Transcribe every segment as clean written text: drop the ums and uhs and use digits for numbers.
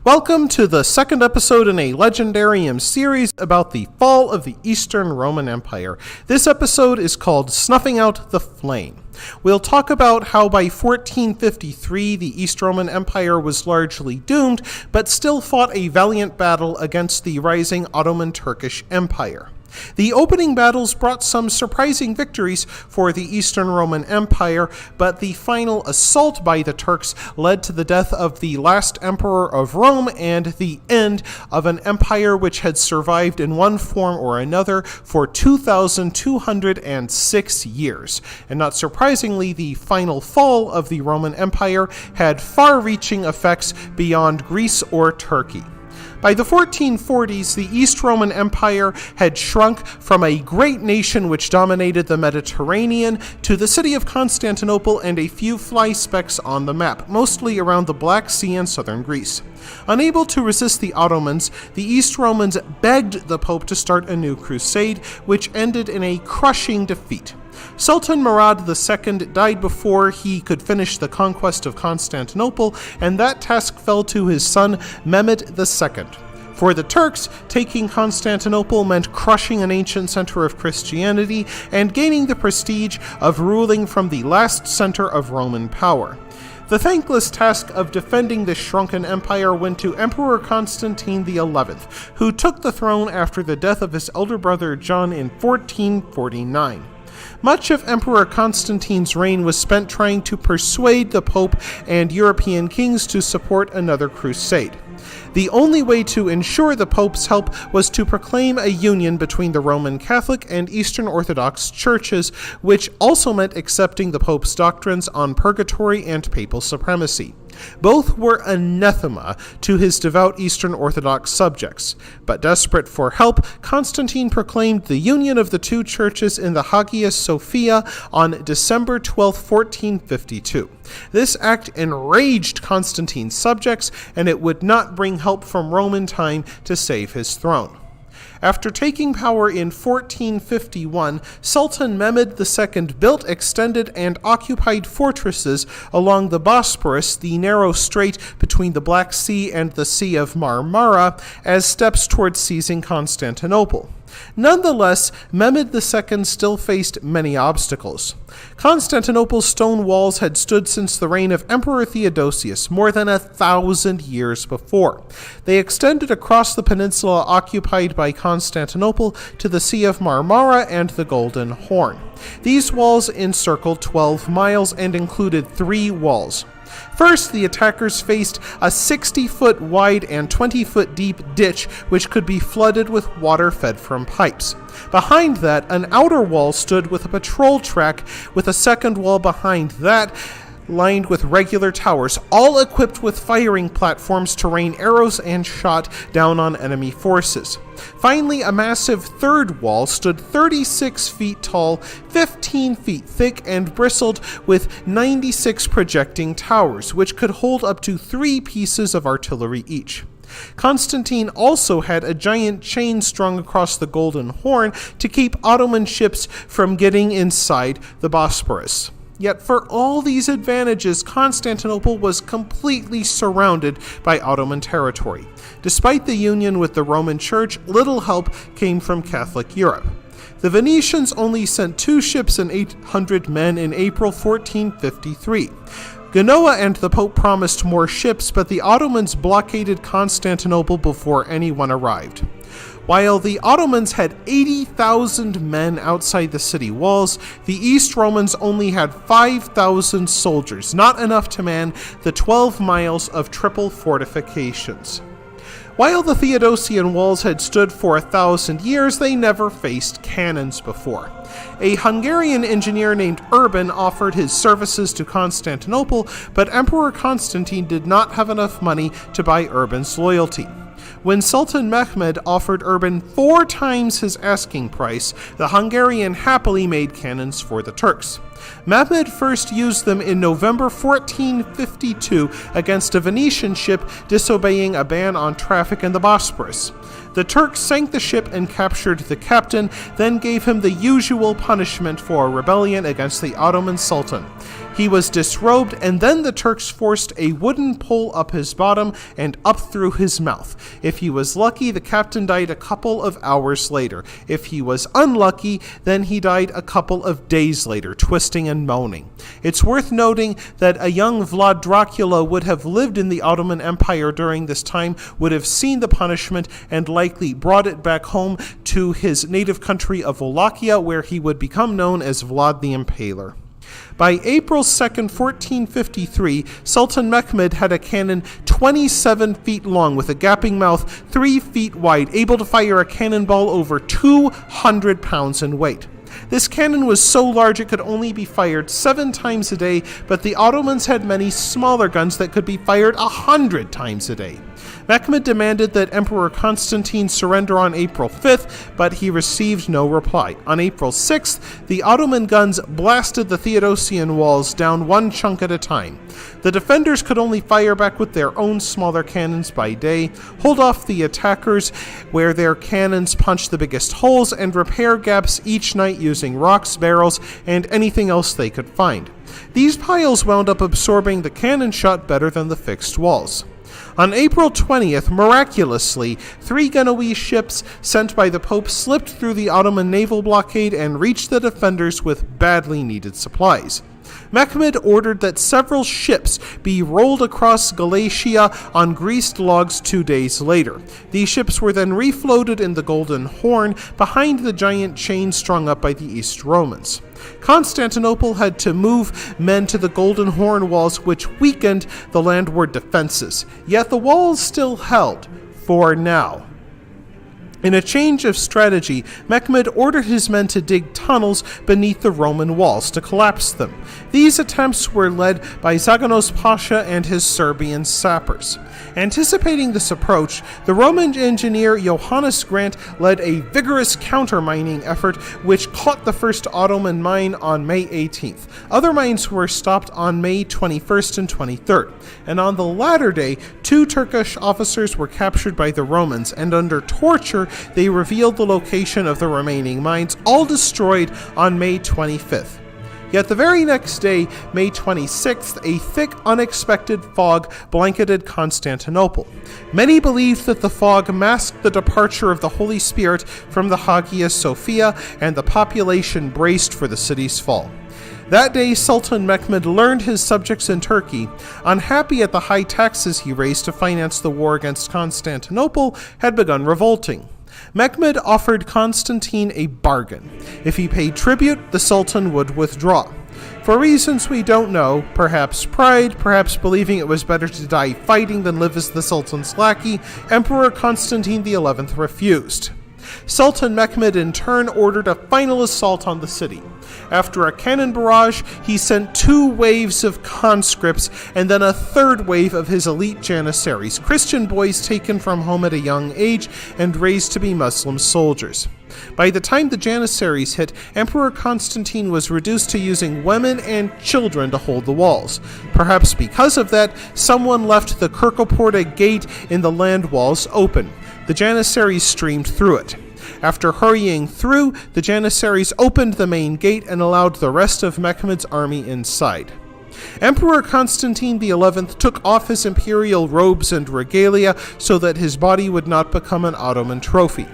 Welcome to the second episode in a Legendarium series about the fall of the Eastern Roman Empire. This episode is called Snuffing Out the Flame. We'll talk about how by 1453 the East Roman Empire was largely doomed, but still fought a valiant battle against the rising Ottoman Turkish Empire. The opening battles brought some surprising victories for the Eastern Roman Empire, but the final assault by the Turks led to the death of the last emperor of Rome and the end of an empire which had survived in one form or another for 2,206 years. And not surprisingly, the final fall of the Roman Empire had far-reaching effects beyond Greece or Turkey. By the 1440s, the East Roman Empire had shrunk from a great nation which dominated the Mediterranean to the city of Constantinople and a few fly specks on the map, mostly around the Black Sea and southern Greece. Unable to resist the Ottomans, the East Romans begged the Pope to start a new crusade, which ended in a crushing defeat. Sultan Mehmed II died before he could finish the conquest of Constantinople, and that task fell to his son Mehmed II. For the Turks, taking Constantinople meant crushing an ancient center of Christianity and gaining the prestige of ruling from the last center of Roman power. The thankless task of defending this shrunken empire went to Emperor Constantine XI, who took the throne after the death of his elder brother John in 1449. Much of Emperor Constantine's reign was spent trying to persuade the Pope and European kings to support another crusade. The only way to ensure the Pope's help was to proclaim a union between the Roman Catholic and Eastern Orthodox churches, which also meant accepting the Pope's doctrines on purgatory and papal supremacy. Both were anathema to his devout Eastern Orthodox subjects, but desperate for help, Constantine proclaimed the union of the two churches in the Hagia Sophia on December 12, 1452. This act enraged Constantine's subjects, and it would not bring help from Rome in time to save his throne. After taking power in 1451, Sultan Mehmed II built extended and occupied fortresses along the Bosporus, the narrow strait between the Black Sea and the Sea of Marmara, as steps towards seizing Constantinople. Nonetheless, Mehmed II still faced many obstacles. Constantinople's stone walls had stood since the reign of Emperor Theodosius, more than 1,000 years before. They extended across the peninsula occupied by Constantinople to the Sea of Marmara and the Golden Horn. These walls encircled 12 miles and included 3 walls. First, the attackers faced a 60-foot wide and 20-foot deep ditch which could be flooded with water fed from pipes. Behind that, an outer wall stood with a patrol track, with a second wall behind that lined with regular towers, all equipped with firing platforms to rain arrows and shot down on enemy forces. Finally, a massive third wall stood 36 feet tall, 15 feet thick, and bristled with 96 projecting towers, which could hold up to 3 pieces of artillery each. Constantine also had a giant chain strung across the Golden Horn to keep Ottoman ships from getting inside the Bosporus. Yet for all these advantages, Constantinople was completely surrounded by Ottoman territory. Despite the union with the Roman Church, little help came from Catholic Europe. The Venetians only sent 2 ships and 800 men in April 1453. Genoa and the Pope promised more ships, but the Ottomans blockaded Constantinople before anyone arrived. While the Ottomans had 80,000 men outside the city walls, the East Romans only had 5,000 soldiers, not enough to man the 12 miles of triple fortifications. While the Theodosian walls had stood for 1,000 years, they never faced cannons before. A Hungarian engineer named Urban offered his services to Constantinople, but Emperor Constantine did not have enough money to buy Urban's loyalty. When Sultan Mehmed offered Urban 4 times his asking price, the Hungarian happily made cannons for the Turks. Mehmed first used them in November 1452 against a Venetian ship disobeying a ban on traffic in the Bosporus. The Turks sank the ship and captured the captain, then gave him the usual punishment for a rebellion against the Ottoman Sultan. He was disrobed, and then the Turks forced a wooden pole up his bottom and up through his mouth. If he was lucky, the captain died a couple of hours later. If he was unlucky, then he died a couple of days later, twisting and moaning. It's worth noting that a young Vlad Dracula would have lived in the Ottoman Empire during this time, would have seen the punishment, and likely brought it back home to his native country of Wallachia, where he would become known as Vlad the Impaler. By April 2nd, 1453, Sultan Mehmed had a cannon 27 feet long with a gaping mouth 3 feet wide, able to fire a cannonball over 200 pounds in weight. This cannon was so large it could only be fired 7 times a day, but the Ottomans had many smaller guns that could be fired 100 times a day. Mehmed demanded that Emperor Constantine surrender on April 5th, but he received no reply. On April 6th, the Ottoman guns blasted the Theodosian walls down one chunk at a time. The defenders could only fire back with their own smaller cannons by day, hold off the attackers where their cannons punched the biggest holes, and repair gaps each night using rocks, barrels, and anything else they could find. These piles wound up absorbing the cannon shot better than the fixed walls. On April 20th, miraculously, 3 Genoese ships sent by the Pope slipped through the Ottoman naval blockade and reached the defenders with badly needed supplies. Mehmed ordered that several ships be rolled across Galatia on greased logs 2 days later. These ships were then refloated in the Golden Horn behind the giant chain strung up by the East Romans. Constantinople had to move men to the Golden Horn walls, which weakened the landward defenses. Yet the walls still held, for now. In a change of strategy, Mehmed ordered his men to dig tunnels beneath the Roman walls to collapse them. These attempts were led by Zaganos Pasha and his Serbian sappers. Anticipating this approach, the Roman engineer Johannes Grant led a vigorous counter-mining effort which caught the first Ottoman mine on May 18th. Other mines were stopped on May 21st and 23rd, and on the latter day, 2 Turkish officers were captured by the Romans, and under torture, they revealed the location of the remaining mines, all destroyed on May 25th. Yet the very next day, May 26th, a thick, unexpected fog blanketed Constantinople. Many believed that the fog masked the departure of the Holy Spirit from the Hagia Sophia, and the population braced for the city's fall. That day, Sultan Mehmed learned his subjects in Turkey, unhappy at the high taxes he raised to finance the war against Constantinople, had begun revolting. Mehmed offered Constantine a bargain. If he paid tribute, the Sultan would withdraw. For reasons we don't know, perhaps pride, perhaps believing it was better to die fighting than live as the Sultan's lackey, Emperor Constantine XI refused. Sultan Mehmed in turn ordered a final assault on the city. After a cannon barrage, he sent 2 waves of conscripts and then a 3rd wave of his elite janissaries, Christian boys taken from home at a young age and raised to be Muslim soldiers. By the time the janissaries hit, Emperor Constantine was reduced to using women and children to hold the walls. Perhaps because of that, someone left the Kirkoporta gate in the land walls open. The janissaries streamed through it. After hurrying through, the janissaries opened the main gate and allowed the rest of Mehmed's army inside. Emperor Constantine XI took off his imperial robes and regalia so that his body would not become an Ottoman trophy.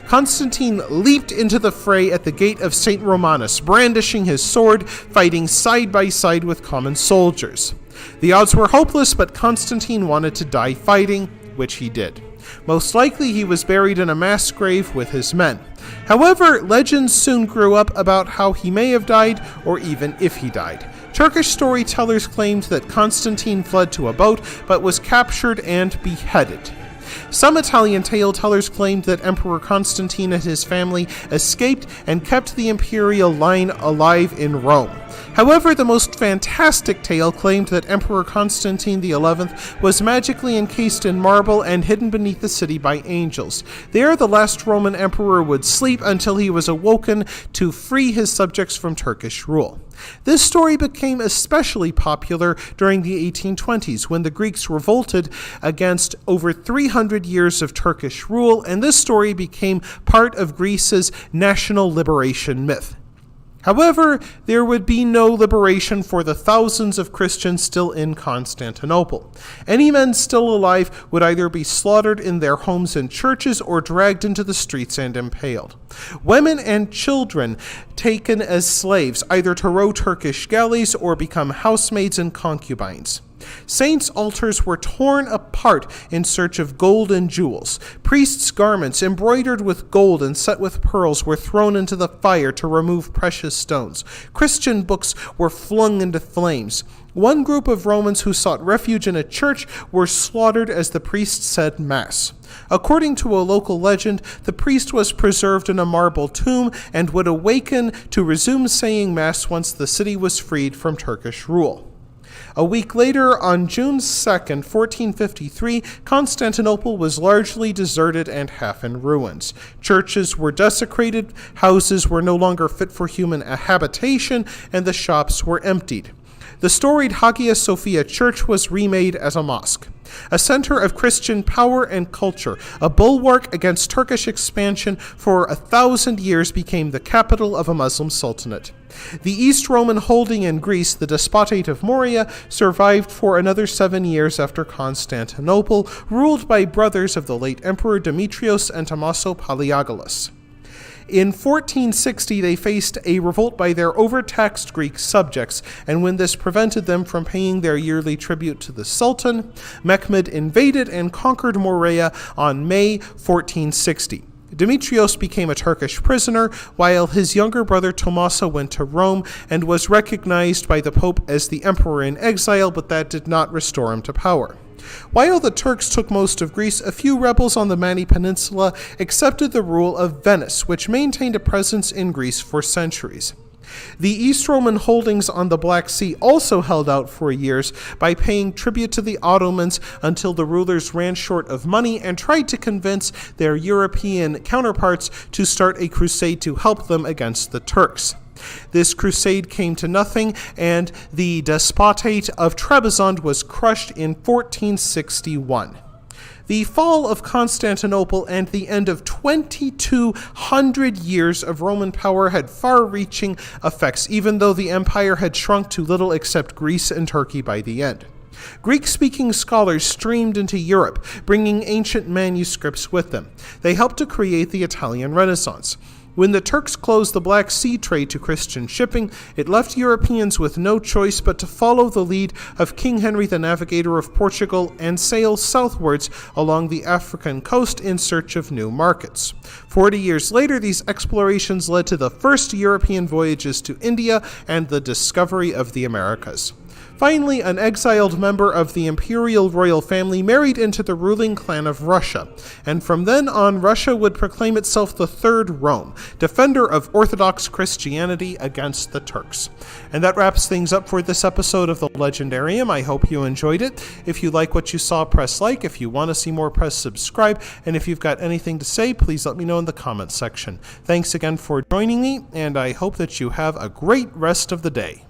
Constantine leaped into the fray at the gate of St. Romanus, brandishing his sword, fighting side by side with common soldiers. The odds were hopeless, but Constantine wanted to die fighting, which he did. Most likely he was buried in a mass grave with his men. However, legends soon grew up about how he may have died, or even if he died. Turkish storytellers claimed that Constantine fled to a boat, but was captured and beheaded. Some Italian tale-tellers claimed that Emperor Constantine and his family escaped and kept the imperial line alive in Rome. However, the most fantastic tale claimed that Emperor Constantine XI was magically encased in marble and hidden beneath the city by angels. There, the last Roman emperor would sleep until he was awoken to free his subjects from Turkish rule. This story became especially popular during the 1820s when the Greeks revolted against over 300 years of Turkish rule, and this story became part of Greece's national liberation myth. However, there would be no liberation for the thousands of Christians still in Constantinople. Any men still alive would either be slaughtered in their homes and churches or dragged into the streets and impaled. Women and children taken as slaves, either to row Turkish galleys or become housemaids and concubines. Saints' altars were torn apart in search of gold and jewels. Priests' garments, embroidered with gold and set with pearls, were thrown into the fire to remove precious stones. Christian books were flung into flames. One group of Romans who sought refuge in a church were slaughtered as the priest said Mass. According to a local legend, the priest was preserved in a marble tomb and would awaken to resume saying Mass once the city was freed from Turkish rule. A week later, on June 2nd, 1453, Constantinople was largely deserted and half in ruins. Churches were desecrated, houses were no longer fit for human habitation, and the shops were emptied. The storied Hagia Sophia Church was remade as a mosque. A center of Christian power and culture, a bulwark against Turkish expansion for 1,000 years, became the capital of a Muslim sultanate. The East Roman holding in Greece, the Despotate of Morea, survived for another 7 years after Constantinople, ruled by brothers of the late Emperor Demetrios and Tommaso Palaiologos. In 1460, they faced a revolt by their overtaxed Greek subjects, and when this prevented them from paying their yearly tribute to the Sultan, Mehmed invaded and conquered Morea on May 1460. Demetrios became a Turkish prisoner, while his younger brother Tommaso went to Rome and was recognized by the Pope as the emperor in exile, but that did not restore him to power. While the Turks took most of Greece, a few rebels on the Mani Peninsula accepted the rule of Venice, which maintained a presence in Greece for centuries. The East Roman holdings on the Black Sea also held out for years by paying tribute to the Ottomans until the rulers ran short of money and tried to convince their European counterparts to start a crusade to help them against the Turks. This crusade came to nothing, and the Despotate of Trebizond was crushed in 1461. The fall of Constantinople and the end of 2,200 years of Roman power had far-reaching effects, even though the empire had shrunk to little except Greece and Turkey by the end. Greek-speaking scholars streamed into Europe, bringing ancient manuscripts with them. They helped to create the Italian Renaissance. When the Turks closed the Black Sea trade to Christian shipping, it left Europeans with no choice but to follow the lead of King Henry the Navigator of Portugal and sail southwards along the African coast in search of new markets. 40 years later, these explorations led to the first European voyages to India and the discovery of the Americas. Finally, an exiled member of the imperial royal family married into the ruling clan of Russia, and from then on, Russia would proclaim itself the Third Rome, defender of Orthodox Christianity against the Turks. And that wraps things up for this episode of The Legendarium. I hope you enjoyed it. If you like what you saw, press like. If you want to see more, press subscribe. And if you've got anything to say, please let me know in the comments section. Thanks again for joining me, and I hope that you have a great rest of the day.